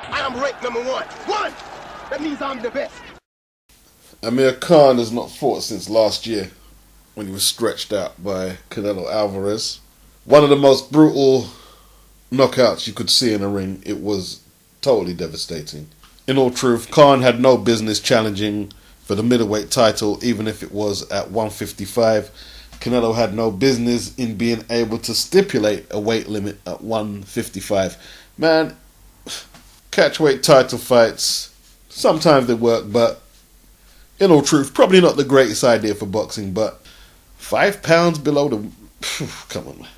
I am ranked number one. One! That means I'm the best. Amir Khan has not fought since last year when he was stretched out by Canelo Alvarez. One of the most brutal knockouts you could see in a ring. It was totally devastating. In all truth, Khan had no business challenging for the middleweight title, even if it was at 155. Canelo had no business in being able to stipulate a weight limit at 155. Man, catchweight title fights, sometimes they work, but in all truth, probably not the greatest idea for boxing, but 5 pounds below the... Come on, man.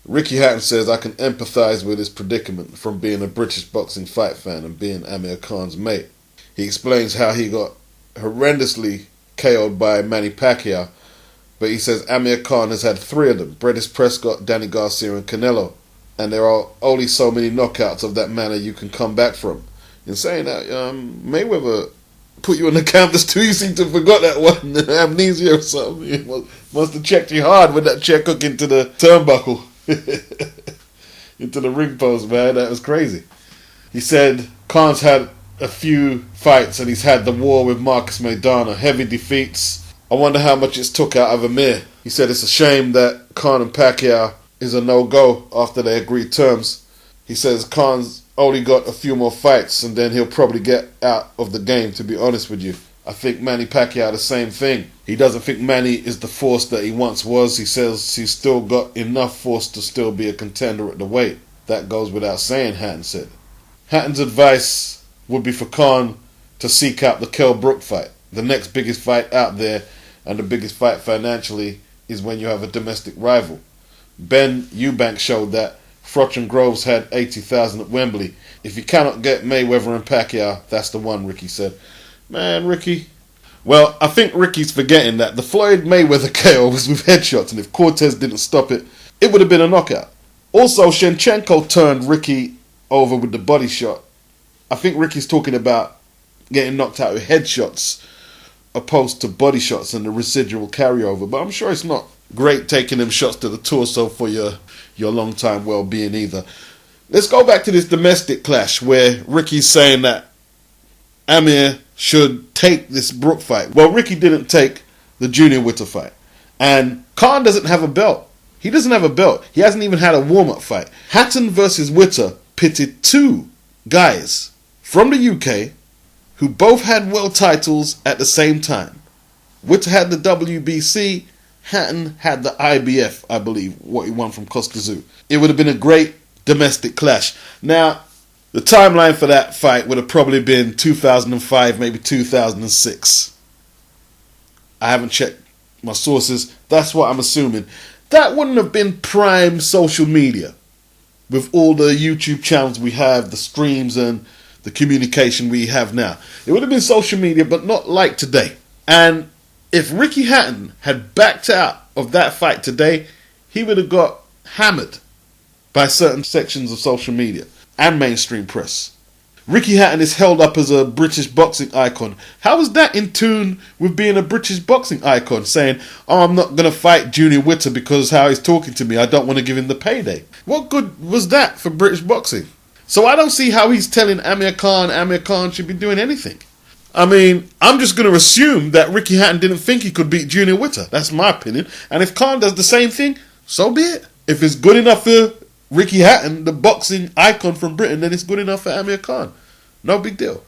Ricky Hatton says, I can empathise with his predicament from being a British boxing fight fan and being Amir Khan's mate. He explains how he got horrendously KO'd by Manny Pacquiao, but he says Amir Khan has had 3 of them, Bredis Prescott, Danny Garcia and Canelo, and there are only so many knockouts of that manner you can come back from. In saying that, Mayweather put you on the counters too. You seem to have forgot that one. Amnesia or something. He must have checked you hard with that chair hook into the turnbuckle. Into the ring post, man. That was crazy. He said Khan's had a few fights and he's had the war with Marcus Maidana, heavy defeats. I wonder how much it's took out of Amir. He said it's a shame that Khan and Pacquiao is a no-go after they agreed terms. He says Khan's only got a few more fights and then he'll probably get out of the game, to be honest with you. I think Manny Pacquiao the same thing. He doesn't think Manny is the force that he once was. He says he's still got enough force to still be a contender at the weight. That goes without saying, Hatton said. Hatton's advice would be for Khan to seek out the Kell Brook fight. The next biggest fight out there and the biggest fight financially is when you have a domestic rival. Ben Eubank showed that. Froch and Groves had 80,000 at Wembley. If you cannot get Mayweather and Pacquiao, that's the one, Ricky said. Man, Ricky. Well, I think Ricky's forgetting that the Floyd Mayweather KO was with headshots, and if Cortez didn't stop it, it would have been a knockout. Also, Shevchenko turned Ricky over with the body shot. I think Ricky's talking about getting knocked out with headshots opposed to body shots and the residual carryover, but I'm sure it's not great taking them shots to the torso for your long-time well-being either. Let's go back to this domestic clash where Ricky's saying that Amir should take this Brook fight. Well, Ricky didn't take the Junior Witter fight. And Khan doesn't have a belt. He doesn't have a belt. He hasn't even had a warm-up fight. Hatton versus Witter pitted 2 guys from the UK who both had world titles at the same time. Witter had the WBC. Hatton had the IBF, I believe, what he won from Kostazoo. It would have been a great domestic clash. Now, the timeline for that fight would have probably been 2005, maybe 2006. I haven't checked my sources. That's what I'm assuming. That wouldn't have been prime social media with all the YouTube channels we have, the streams and the communication we have now. It would have been social media, but not like today. And if Ricky Hatton had backed out of that fight today, he would have got hammered by certain sections of social media and mainstream press. Ricky Hatton is held up as a British boxing icon. How is that in tune with being a British boxing icon? Saying, oh, I'm not going to fight Junior Witter because how he's talking to me, I don't want to give him the payday. What good was that for British boxing? So I don't see how he's telling Amir Khan should be doing anything. I mean, I'm just going to assume that Ricky Hatton didn't think he could beat Junior Witter. That's my opinion. And if Khan does the same thing, so be it. If it's good enough for Ricky Hatton, the boxing icon from Britain, then it's good enough for Amir Khan. No big deal.